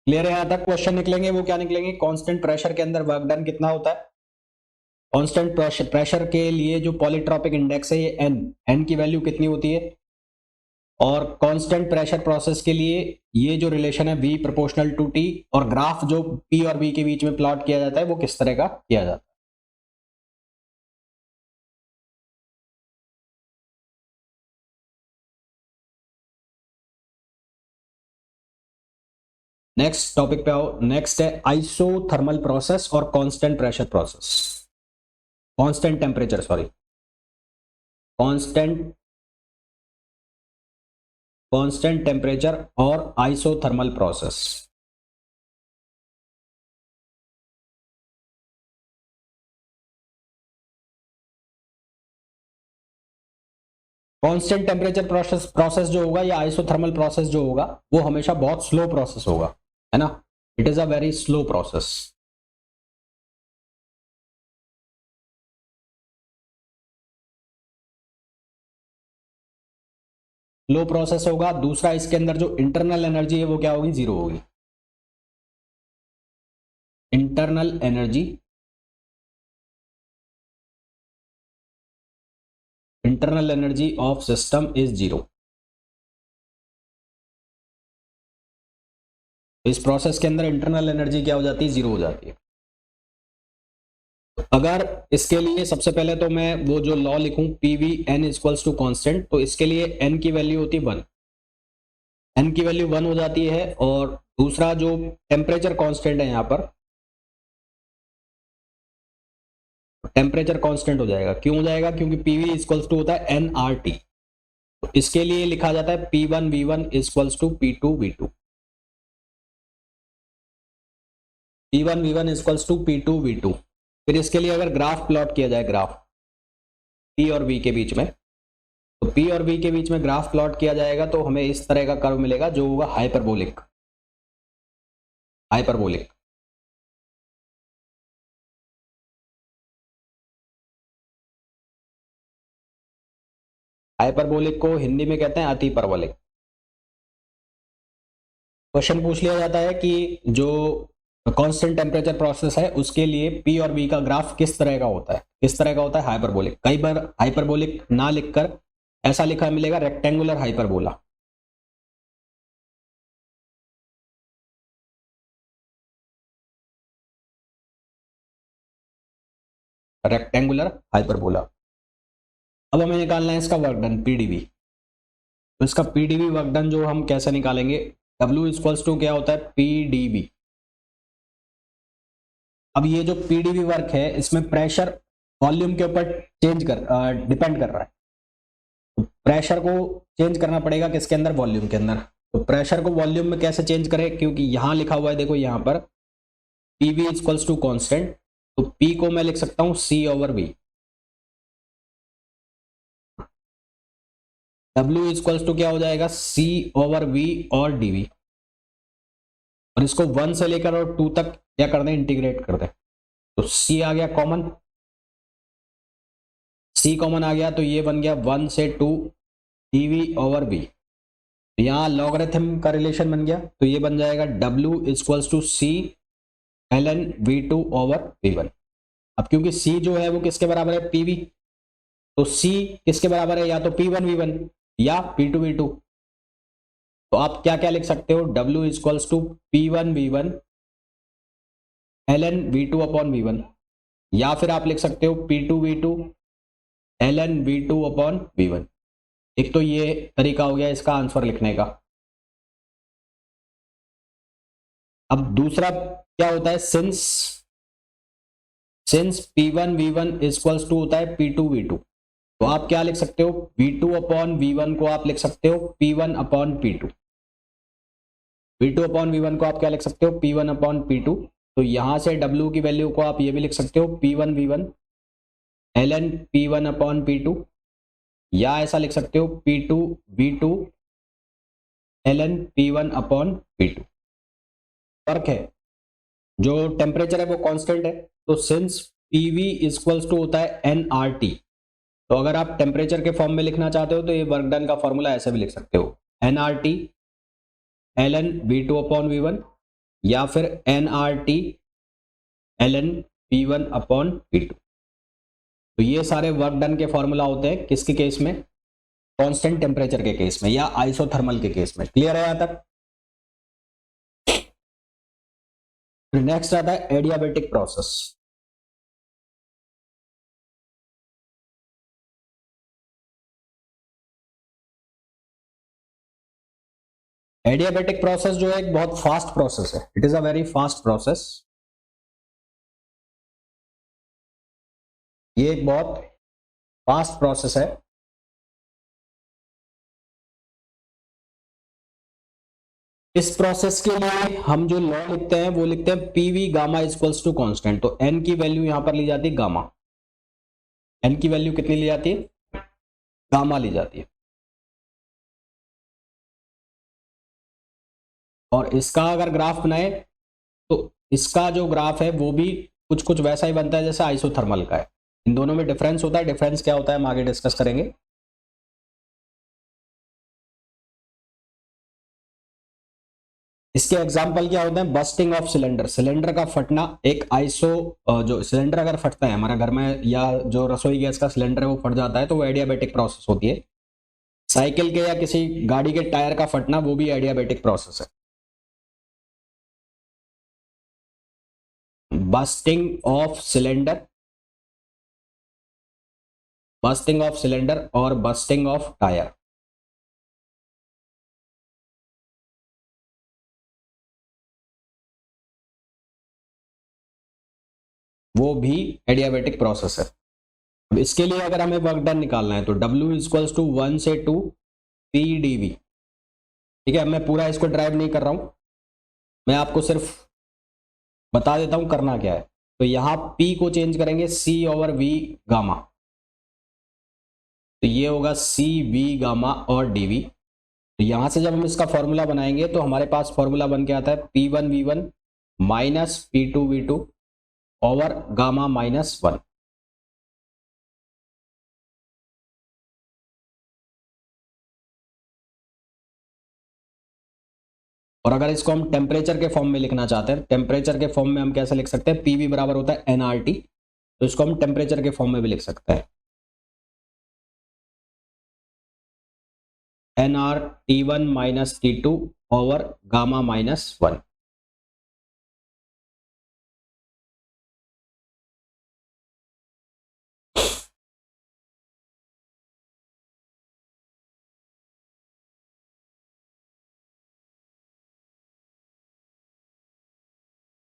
क्लियर है? यहां तक क्वेश्चन निकलेंगे वो क्या निकलेंगे, कांस्टेंट प्रेशर के अंदर वर्क डन कितना होता है। कांस्टेंट प्रेशर के लिए जो पॉलीट्रॉपिक इंडेक्स है ये n की वैल्यू कितनी होती है, और कांस्टेंट प्रेशर प्रोसेस के लिए ये जो रिलेशन है V प्रोपोर्शनल टू T, और ग्राफ जो P और V के बीच में प्लॉट किया जाता है वो किस तरह का किया जाता है। नेक्स्ट टॉपिक पे आओ। नेक्स्ट है आइसोथर्मल प्रोसेस और constant pressure process, constant temperature, sorry, constant temperature और isothermal process. Constant temperature process जो होगा या आइसोथर्मल प्रोसेस जो होगा वो हमेशा बहुत स्लो प्रोसेस होगा, है ना। It is a very slow process. Slow process होगा। दूसरा, इसके अंदर जो इंटरनल एनर्जी है वो क्या होगी, जीरो होगी। Internal energy, internal energy of system is zero. इस प्रोसेस के अंदर इंटरनल एनर्जी क्या हो जाती है, जीरो हो जाती है। अगर इसके लिए सबसे पहले तो मैं वो जो लॉ लिखूं PV n equals to constant, तो इसके लिए n की वैल्यू होती है 1, n की वैल्यू 1 हो जाती है। और दूसरा जो टेम्परेचर कांस्टेंट है यहां पर, टेम्परेचर कांस्टेंट हो जाएगा। क्यों हो जाएगा, क्योंकि PV इक्वल्स टू होता है nRT। तो इसके लिए लिखा जाता है P1 V1 equals to P2 V2, P1 V1 equals to P2 V2। फिर इसके लिए अगर ग्राफ प्लॉट किया जाए, ग्राफ P और V के बीच में, तो P और V के बीच में ग्राफ प्लॉट किया जाएगा तो हमें इस तरह का कर्व मिलेगा जो होगा हाइपरबोलिक, हाइपरबोलिक। हाइपरबोलिक को हिंदी में कहते हैं अति परवलिक। क्वेश्चन पूछ लिया जाता है कि जो कांस्टेंट टेम्परेचर प्रोसेस है, उसके लिए पी और वी का ग्राफ किस तरह का होता है, किस तरह का होता है, हाइपरबोलिक। कई बार हाइपरबोलिक ना लिखकर ऐसा लिखा मिलेगा रेक्टेंगुलर हाइपरबोला। Rectangular hyperbola. अब हमें निकालना है इसका वर्क डन, पीडीवी। तो इसका पीडीवी वर्क डन जो हम कैसे निकालेंगे, W इक्वल्स टू क्या होता है, पीडीवी। अब ये जो पीडीवी वर्क है इसमें प्रेशर वॉल्यूम के ऊपर डिपेंड कर रहा है। तो प्रेशर को चेंज करना पड़ेगा किसके अंदर, वॉल्यूम के अंदर। तो प्रेशर को वॉल्यूम में कैसे चेंज करें, क्योंकि यहां लिखा हुआ है, देखो यहां पर पीवी इक्वल्स टू कॉन्स्टेंट, तो पी को मैं लिख सकता हूं C over V. W equals to क्या हो जाएगा, सी ओवर वी और डीवी। और इसको 1 से लेकर और 2 तक क्या कर दें, इंटीग्रेट कर दें। तो C आ गया कॉमन, C कॉमन आ गया, तो ये बन गया 1 से 2 dv ओवर v। यहाँ लॉगरिथम का रिलेशन बन गया, तो ये बन जाएगा W equals to C ln v2 over v1। अब क्योंकि C जो है वो किसके बराबर है, PV, तो C किसके बराबर है, या तो P1 v1 या P2 v2। तो आप क्या क्या लिख सकते हो, W equals to P1 v1 ln v2 upon v1, या फिर आप लिख सकते हो P2 v2 ln v2 upon v1। एक तो ये तरीका हो गया इसका आंसर लिखने का। अब दूसरा क्या होता है, since P1 v1 equals to होता है P2 v2, तो आप क्या लिख सकते हो, v2 अपॉन v1 को आप लिख सकते हो P1 upon P2। v2 upon v1 को आप क्या लिख सकते हो, P1 अपॉन P2। तो यहां से W की वैल्यू को आप ये भी लिख सकते हो P1 v1 ln P1 upon P2, या ऐसा लिख सकते हो P2 v2 ln P1 upon P2। फर्क है, जो टेम्परेचर है वो कांस्टेंट है, तो सिंस PV इक्वल्स टू होता है nRT। तो अगर आप टेम्परेचर के फॉर्म में लिखना चाहते हो तो ये वर्क डन का फॉर्मूला ऐसे भी लिख सकते हो, nRT ln V2 upon V1, या फिर nRT ln P1 upon P2। तो ये सारे वर्क डन के फॉर्मूला होते हैं किसके केस में, कांस्टेंट टेम्परेचर के केस में या आइसोथर्मल के केस में। क्लियर है यहां तक। नेक्स्ट आता है एडियाबेटिक प्रोसेस। एडियाबेटिक प्रोसेस जो है एक बहुत फास्ट प्रोसेस है, it is a very fast process. ये एक बहुत फास्ट प्रोसेस है। इस प्रोसेस के लिए हम जो लॉ लिखते हैं वो लिखते हैं PV gamma equals to constant. तो एन की वैल्यू यहां पर ली जाती है गामा, एन की वैल्यू कितनी ली जाती है, गामा ली जाती है। और इसका अगर ग्राफ बनाए तो इसका जो ग्राफ है वो भी कुछ कुछ वैसा ही बनता है जैसे आइसोथर्मल का है। इन दोनों में डिफरेंस होता है, डिफरेंस क्या होता है हम आगे डिस्कस करेंगे। इसके एग्जाम्पल क्या होते हैं, बस्टिंग ऑफ सिलेंडर, सिलेंडर का फटना। एक आइसो जो सिलेंडर अगर फटता है हमारे घर में या जो रसोई गैस का सिलेंडर है वो फट जाता है तो वो एडियाबेटिक प्रोसेस होती है। साइकिल के या किसी गाड़ी के टायर का फटना वो भी एडियाबेटिक प्रोसेस है। Bursting of cylinder, bursting of cylinder और बस्टिंग ऑफ टायर, वो भी एडियाबेटिक प्रोसेस है। अब इसके लिए अगर हमें वर्क डन निकालना है तो W इक्वल्स टू 1 से 2 PdV। ठीक है, मैं पूरा इसको ड्राइव नहीं कर रहा हूं, मैं आपको सिर्फ बता देता हूं करना क्या है। तो यहां P को चेंज करेंगे C ओवर V गामा, तो ये होगा CV गामा और DV। तो यहां से जब हम इसका फॉर्मूला बनाएंगे तो हमारे पास फॉर्मूला बन के आता है P1 V1 minus P2 V2 over gamma minus 1। और अगर इसको हम टेम्परेचर के फॉर्म में लिखना चाहते हैं, टेम्परेचर के फॉर्म में हम कैसे लिख सकते हैं, पीवी बराबर होता है एनआरटी, तो इसको हम टेम्परेचर के फॉर्म में भी लिख सकते हैं, NR T1 minus T2 over gamma minus 1।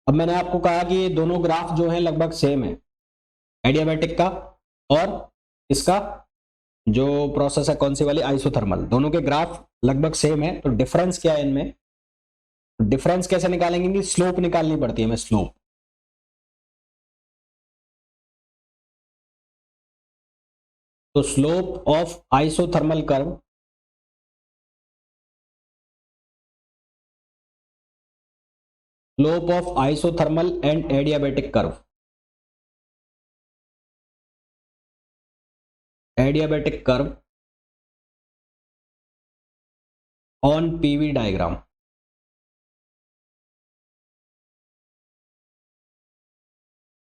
अब मैंने आपको कहा कि ये दोनों ग्राफ जो है लगभग सेम है, एडियाबैटिक का और इसका जो प्रोसेस है कौन सी वाली, आइसोथर्मल, दोनों के ग्राफ लगभग सेम है। तो डिफरेंस क्या है इनमें, डिफरेंस कैसे निकालेंगे कि स्लोप निकालनी पड़ती है हमें, स्लोप। तो slope of isothermal curve slope of isothermal and adiabatic curve, adiabatic curve on PV diagram.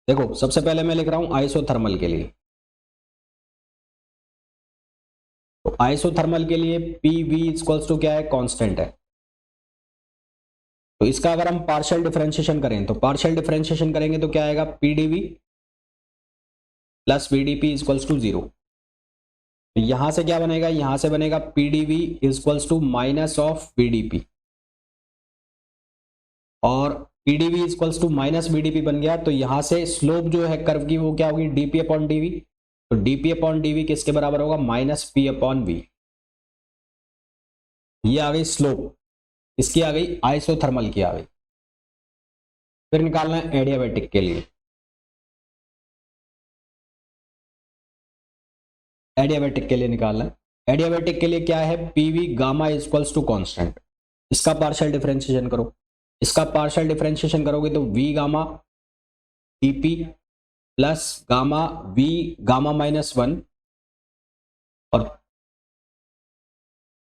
देखो सबसे पहले मैं लिख रहा हूं आइसोथर्मल के लिए, तो आइसोथर्मल के लिए पीवी इक्वल्स टू क्या है, कांस्टेंट है। तो इसका अगर हम पार्शियल डिफरेंशिएशन करें, तो पार्शियल डिफरेंशिएशन करेंगे तो क्या आएगा, PdV plus VdP equals to 0। तो यहां से क्या बनेगा, यहां से बनेगा PdV equals to minus of VdP, और PdV equals to minus VdP बन गया। तो यहां से स्लोप जो है कर्व की वो क्या होगी, डीपी अपॉन डीवी। तो डीपी अपॉन डीवी किसके बराबर होगा, माइनस पी अपॉन वी। ये आ गई स्लोप, इसकी आ गई, आइसोथर्मल की आ गई। फिर निकालना है एडियाबैटिक के लिए, एडियाबैटिक के लिए निकालना है। एडियाबैटिक के लिए क्या है, PV gamma equals to constant, इसका पार्शियल डिफरेंशिएशन करो। इसका पार्शियल डिफरेंशिएशन करोगे तो V gamma TP plus gamma V gamma minus 1, और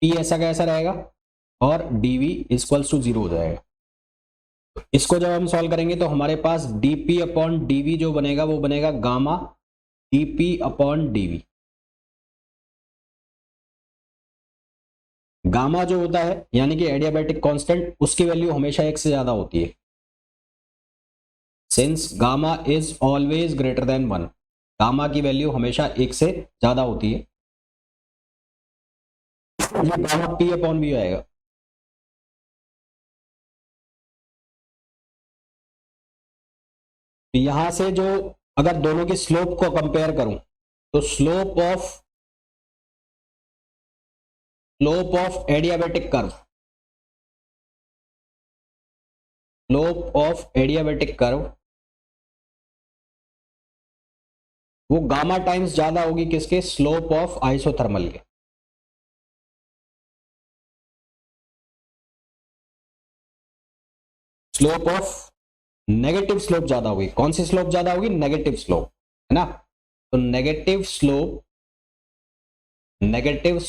पी ऐसा का ऐसा रहेगा, और डीवी इक्वल्स टू 0 हो जाएगा। इसको जब हम सॉल्व करेंगे तो हमारे पास डीपी अपॉन डीवी जो बनेगा वो बनेगा gamma DP upon DV. Gamma जो होता है यानी कि एडियाबैटिक कांस्टेंट, उसकी वैल्यू हमेशा 1 से ज्यादा होती है, since gamma is always greater than 1, gamma की वैल्यू हमेशा 1 से ज्यादा होती है। ये गामा पी अपॉन वी आएगा। तो यहां से जो, अगर दोनों की स्लोप को कंपेयर करूं, तो slope of adiabatic curve, slope of adiabatic curve वो गामा टाइम्स ज्यादा होगी किसके, स्लोप ऑफ आइसोथर्मल के। स्लोप ऑफ नेगेटिव स्लोप ज्यादा होगी, कौन सी स्लोप ज्यादा होगी, नेगेटिव स्लोप, है ना। तो negative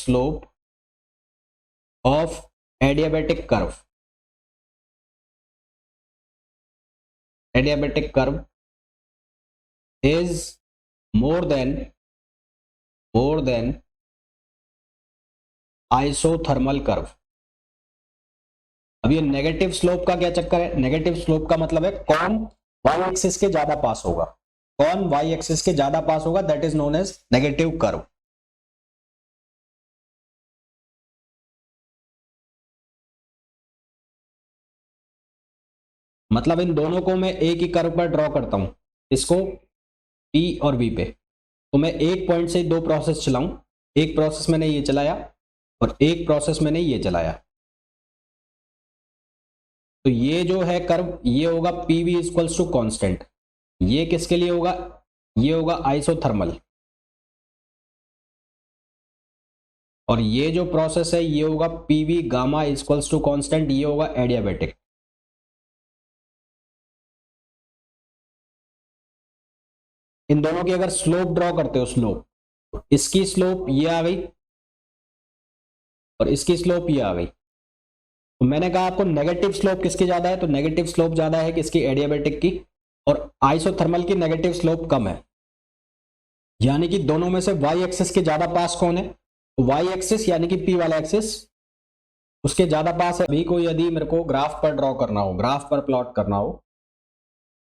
slope of adiabatic curve, adiabatic curve is more than isothermal curve. अब ये नेगेटिव स्लोप का क्या चक्कर है, नेगेटिव स्लोप का मतलब है कौन वाई एक्सिस के ज्यादा पास होगा, कौन वाई एक्सिस के ज्यादा पास होगा, that is known as negative curve. मतलब इन दोनों को मैं एक ही कर्व पर ड्रॉ करता हूं, इसको P और V पे, तो मैं एक पॉइंट से दो प्रोसेस चलाऊं, एक प्रोसेस मैंने ये चलाया और एक प्रोसेस मैंने ये चलाया। तो ये जो है कर्व ये होगा PV इक्वल्स टू कॉन्स्टेंट, ये किसके लिए होगा, ये होगा आइसोथर्मल, और ये जो प्रोसेस है ये होगा PV gamma equals to constant, ये होगा एडियाबैटिक। इन दोनों की अगर स्लोप ड्रॉ करते हो, स्लोप, तो इसकी स्लोप ये आ गई और इसकी स्लोप ये आ गई। तो मैंने कहा आपको नेगेटिव स्लोप किसकी ज्यादा है, तो नेगेटिव स्लोप ज्यादा है किसकी, एडियाबैटिक की, और आइसोथर्मल की नेगेटिव स्लोप कम है। यानी कि दोनों में से वाई एक्सिस के ज्यादा पास कौन है, तो वाई एक्सिस यानी कि पी वाला एक्सिस उसके ज्यादा पास है। अभी कोई यदि मेरे को ग्राफ पर ड्रॉ करना हो, ग्राफ पर प्लॉट करना हो,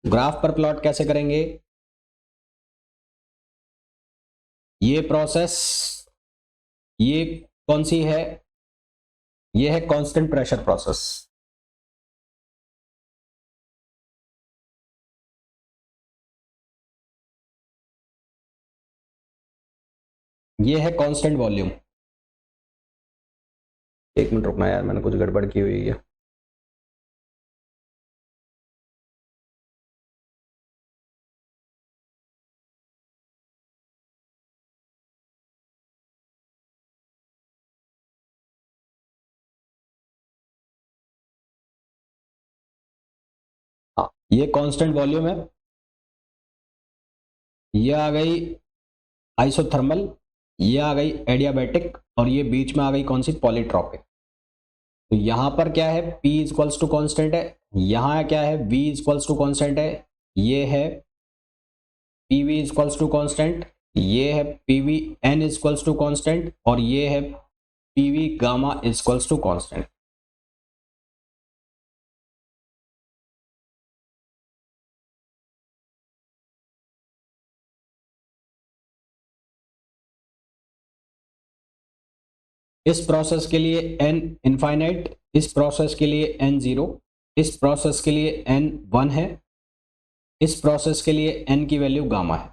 ग्राफ पर प्लॉट कैसे करेंगे, ये प्रोसेस, ये कौन सी है, ये है कांस्टेंट प्रेशर प्रोसेस। ये है कांस्टेंट वॉल्यूम। एक मिनट रुकना यार, मैंने कुछ गड़बड़ की हुई है। हाँ, ये कांस्टेंट वॉल्यूम है, ये आ गई आइसोथर्मल, ये आ गई एडियाबैटिक, और ये बीच में आ गई कौन सी, पॉलीट्रॉपिक। तो यहां पर क्या है, P इक्वल्स टू कॉन्स्टेंट है, यहां क्या है, V इक्वल्स टू कॉन्स्टेंट है, ये है PV इक्वल्स टू कॉन्स्टेंट, ये है PVN इक्वल्स टू कॉन्स्टेंट, और ये है PV gamma equals to constant. इस प्रोसेस के लिए n इनफाइनाइट, इस प्रोसेस के लिए n जीरो, इस प्रोसेस के लिए n वन है, इस प्रोसेस के लिए n की वैल्यू गामा है।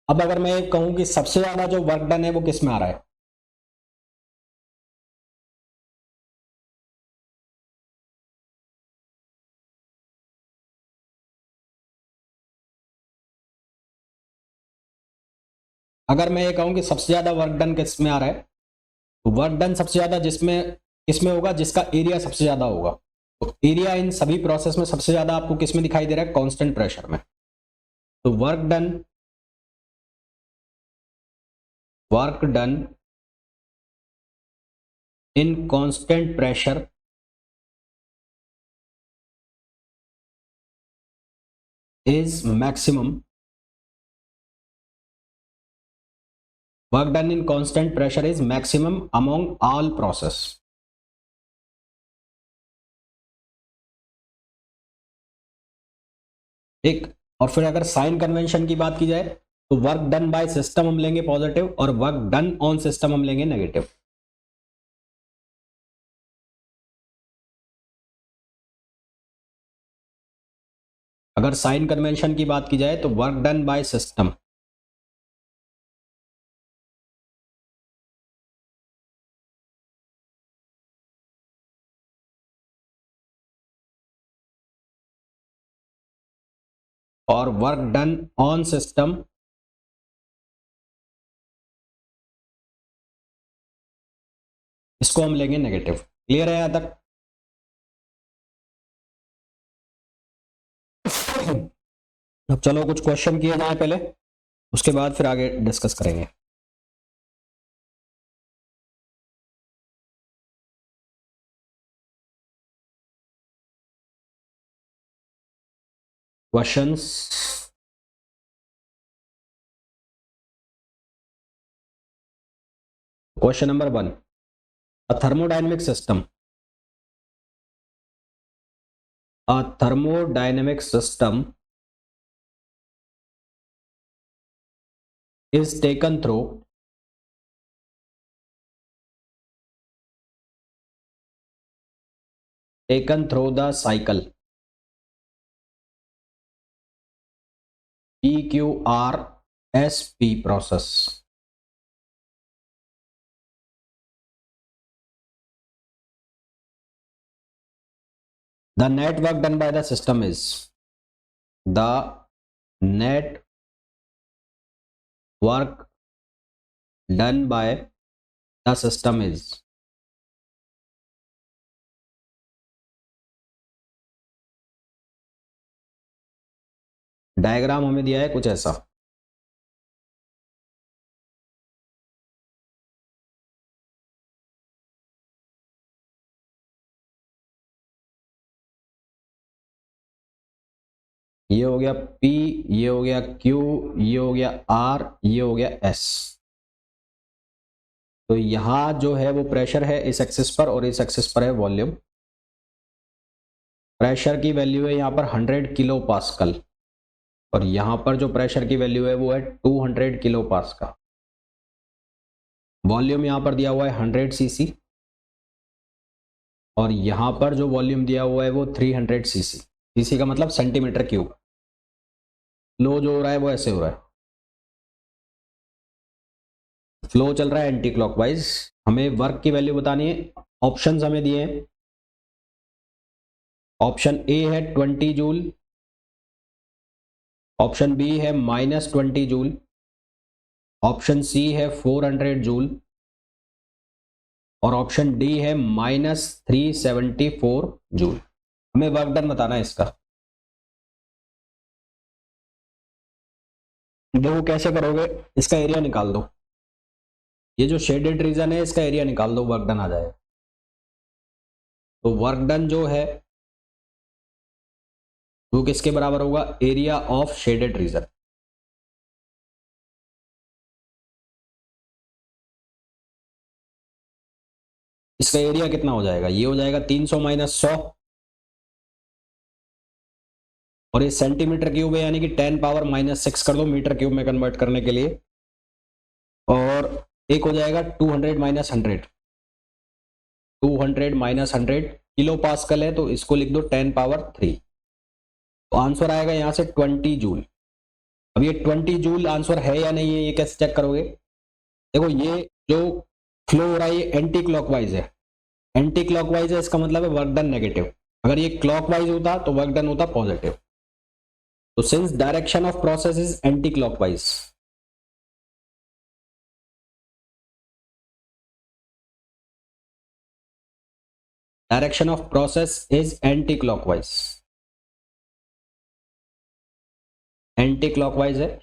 अब अगर मैं कहूं कि सबसे ज्यादा जो वर्क डन है वो किस में आ रहा है, अगर मैं ये कहूं कि सबसे ज्यादा वर्क डन किस में आ रहा है, तो वर्क डन सबसे ज्यादा जिसमें किसमें होगा, जिसका एरिया सबसे ज्यादा होगा। तो एरिया इन सभी प्रोसेस में सबसे ज्यादा आपको किस में दिखाई दे रहा है, कांस्टेंट प्रेशर में। तो work done in constant pressure is maximum, work done in constant pressure is maximum among all process। ठीक, और फिर अगर साइन कन्वेंशन की बात की जाए तो वर्क डन बाय सिस्टम हम लेंगे पॉजिटिव, और वर्क डन ऑन सिस्टम हम लेंगे नेगेटिव। अगर साइन कन्वेंशन की बात की जाए तो वर्क डन बाय सिस्टम, और वर्क डन ऑन सिस्टम इसको हम लेंगे नेगेटिव। क्लियर है यहां तक? अब चलो कुछ क्वेश्चन किए जाए पहले, उसके बाद फिर आगे डिस्कस करेंगे। Questions, question number 1, a thermodynamic system, a thermodynamic system is taken through the cycle EQRSP process. The net work done by the system is, the net work done by the system is, diagram हमें दिया है कुछ ऐसा, ये हो गया P, ये हो गया Q, ये हो गया R, ये हो गया S। तो यहां जो है वो प्रेशर है इस एक्सिस पर और इस एक्सिस पर है वॉल्यूम। प्रेशर की वैल्यू है यहाँ पर 100 किलो पास्कल और यहाँ पर जो प्रेशर की वैल्यू है वो है 200 किलो पास्कल। वॉल्यूम यहाँ पर दिया हुआ है 100 सीसी और यहाँ पर जो वॉल्यूम दिया हुआ है वो 300 सीसी। सीसी का मतलब सेंटीमीटर क्यूब। फ्लो जो हो रहा है वो ऐसे हो रहा है, फ्लो चल रहा है एंटी क्लॉकवाइज। हमें वर्क की वैल्यू बतानी है। ऑप्शंस हमें दिए हैं। ऑप्शन ए है 20 जूल, ऑप्शन बी है -20 जूल, ऑप्शन सी है 400 जूल और ऑप्शन डी है -374 जूल। हमें वर्क डन बताना है इसका। देखो कैसे करोगे, इसका एरिया निकाल दो। ये जो शेडेड रीजन है इसका एरिया निकाल दो, वर्क डन आ जाएगा। तो वर्क डन जो है वो किसके बराबर होगा, एरिया ऑफ शेडेड रीजन। इसका एरिया कितना हो जाएगा, ये हो जाएगा 300 माइनस 100 और ये सेंटीमीटर क्यूब है यानी कि 10 पावर -6 कर दो मीटर क्यूब में कन्वर्ट करने के लिए। और एक हो जाएगा 200 माइनस 100, 200 माइनस 100 किलो पास्कल है तो इसको लिख दो 10 पावर 3। तो आंसर आएगा यहां से 20 जूल। अब ये 20 जूल आंसर है या नहीं है ये कैसे चेक करोगे। देखो ये जो फ्लो हो रहा है ये एंटी क्लॉकवाइज है, एंटी क्लॉकवाइज है इसका मतलब है वर्क डन नेगेटिव। अगर ये क्लॉकवाइज होता तो वर्क डन होता पॉजिटिव। तो since direction of process is anti clockwise, direction of process is anti clockwise, anti clockwise है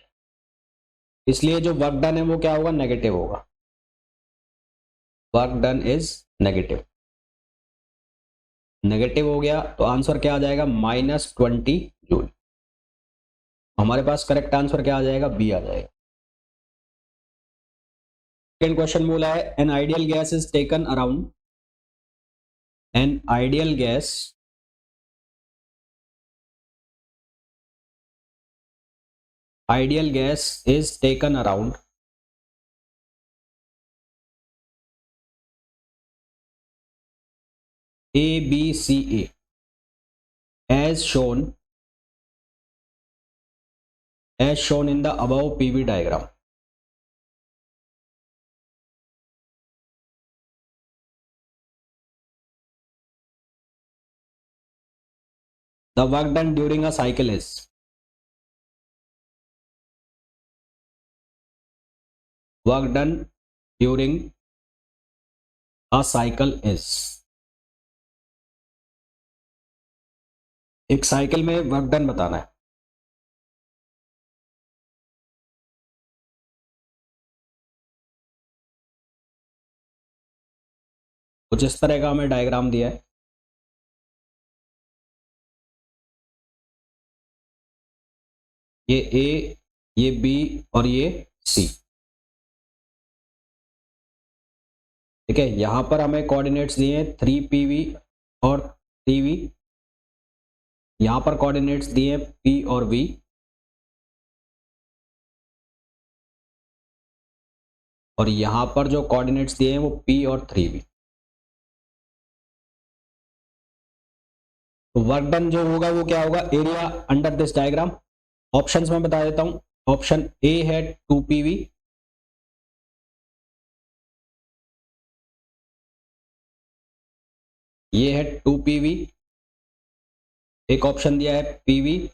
इसलिए जो वर्क डन है वो क्या होगा, नेगेटिव होगा। Work done is negative, negative हो गया तो आंसर क्या आ जाएगा, -20 जूल। हमारे पास करेक्ट आंसर क्या आ जाएगा, बी आ जाएगा। सेकंड क्वेश्चन बोला है an ideal gas is taken around, an ideal gas is taken around ABCA as shown in the above PV diagram. The work done during a cycle is, work done during a cycle is, एक cycle में work done बताना है। कुछ इस तरह का हमें diagram दिया है। ये ए, ये बी और ये सी। ठीक है, यहां पर हमें कोऑर्डिनेट्स दिए हैं 3PV और 3V। यहां पर कोऑर्डिनेट्स दिए हैं P और V। और यहां पर जो कोऑर्डिनेट्स दिए हैं वो P और 3V। तो वर्क डन जो होगा वो क्या होगा, area under this diagram. Options में बता देता हूं। ऑप्शन ए है 2PV, ये है 2PV। एक ऑप्शन दिया है PV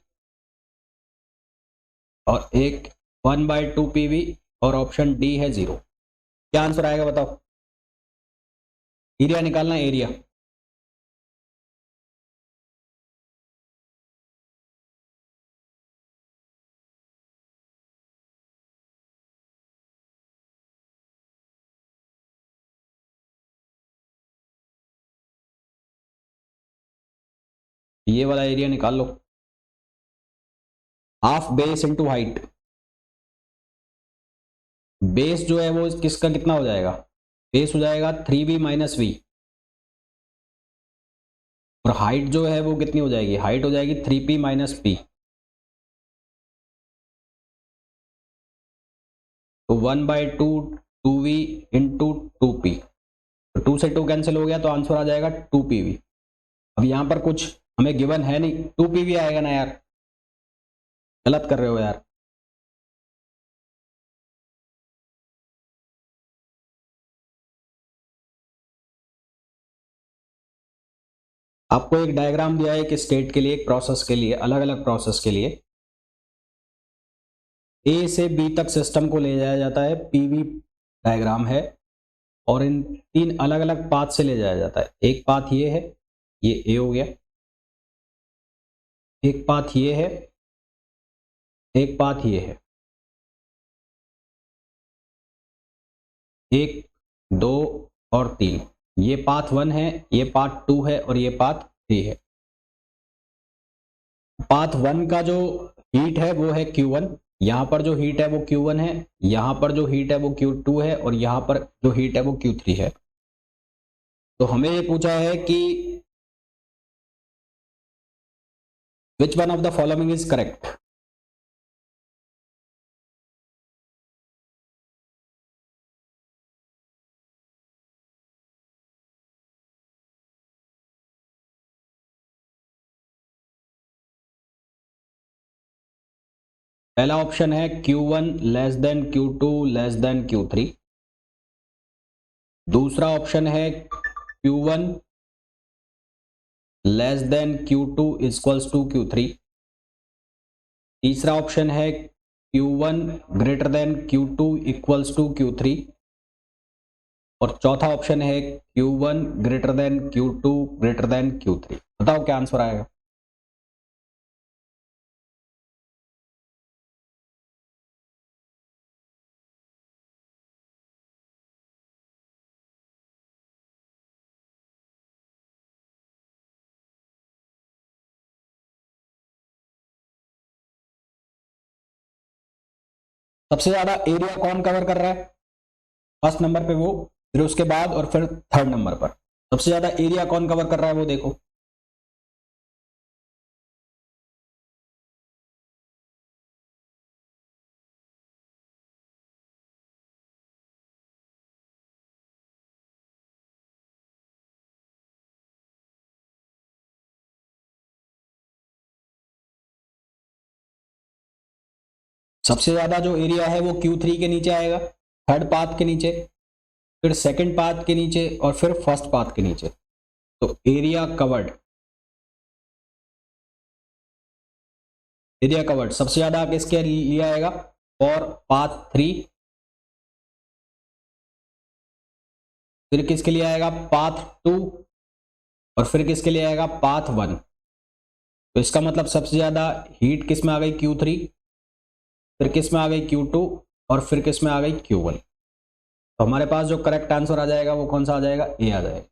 और एक 1/2PV और ऑप्शन डी है 0। क्या आंसर आएगा बताओ, एरिया निकालना है, एरिया। ये वाला एरिया निकाल लो। Half base into height, base जो है वो किसका कितना हो जाएगा, बेस हो जाएगा 3b माइनस वी, और हाइट जो है वो कितनी हो जाएगी, हाइट हो जाएगी 3p माइनस पी। तो 1/2 2v इंटू 2p, तो 2 से 2 कैंसिल हो गया तो आंसर आ जाएगा 2pv। अब यहां पर कुछ हमें गिवन है नहीं, 2pv आएगा ना यार, गलत कर रहे हो यार। आपको एक डायग्राम दिया है एक स्टेट के लिए, एक प्रोसेस के लिए, अलग अलग प्रोसेस के लिए ए से बी तक सिस्टम को ले जाया जाता है, पीवी डायग्राम है, और इन 3 अलग अलग पाथ से ले जाया जाता है। एक पाथ ये है, ये ए हो गया, एक पाथ ये है, एक पाथ ये है, 1 2 और 3, ये पाथ 1 है, ये पाथ 2 है और ये पाथ 3 है। पाथ 1 का जो हीट है वो है Q1, यहां पर जो हीट है वो Q1 है, यहां पर जो हीट है वो Q2 है, और यहां पर जो हीट है वो Q3 है। तो हमें ये पूछा है कि which one of the following is correct. पहला ऑप्शन है Q1 less than Q2 less than Q3, दूसरा ऑप्शन है Q1 less than Q2 equals to Q3, तीसरा ऑप्शन है Q1 greater than Q2 equals to Q3, और चौथा option है Q1 greater than Q2 greater than Q3। बताओ क्या answer आएगा। सबसे ज्यादा एरिया कौन कवर कर रहा है, फर्स्ट नंबर पे वो, फिर उसके बाद और फिर थर्ड नंबर पर सबसे ज्यादा एरिया कौन कवर कर रहा है वो देखो। सबसे ज्यादा जो एरिया है वो Q3 के नीचे आएगा, थर्ड पाथ के नीचे, फिर सेकंड पाथ के नीचे और फिर फर्स्ट पाथ के नीचे। तो एरिया कवर्ड सबसे ज्यादा किसके लिए आएगा, और पाथ 3, फिर किसके लिए आएगा पाथ 2, और फिर किसके लिए आएगा पाथ 1। तो इसका मतलब सबसे ज्यादा हीट किस में आ गई Q3, फिर किस में आ गई Q2, और फिर किस में आ गई Q1। तो हमारे पास जो करेक्ट आंसर आ जाएगा वो कौन सा आ जाएगा, ए आ जाएगा।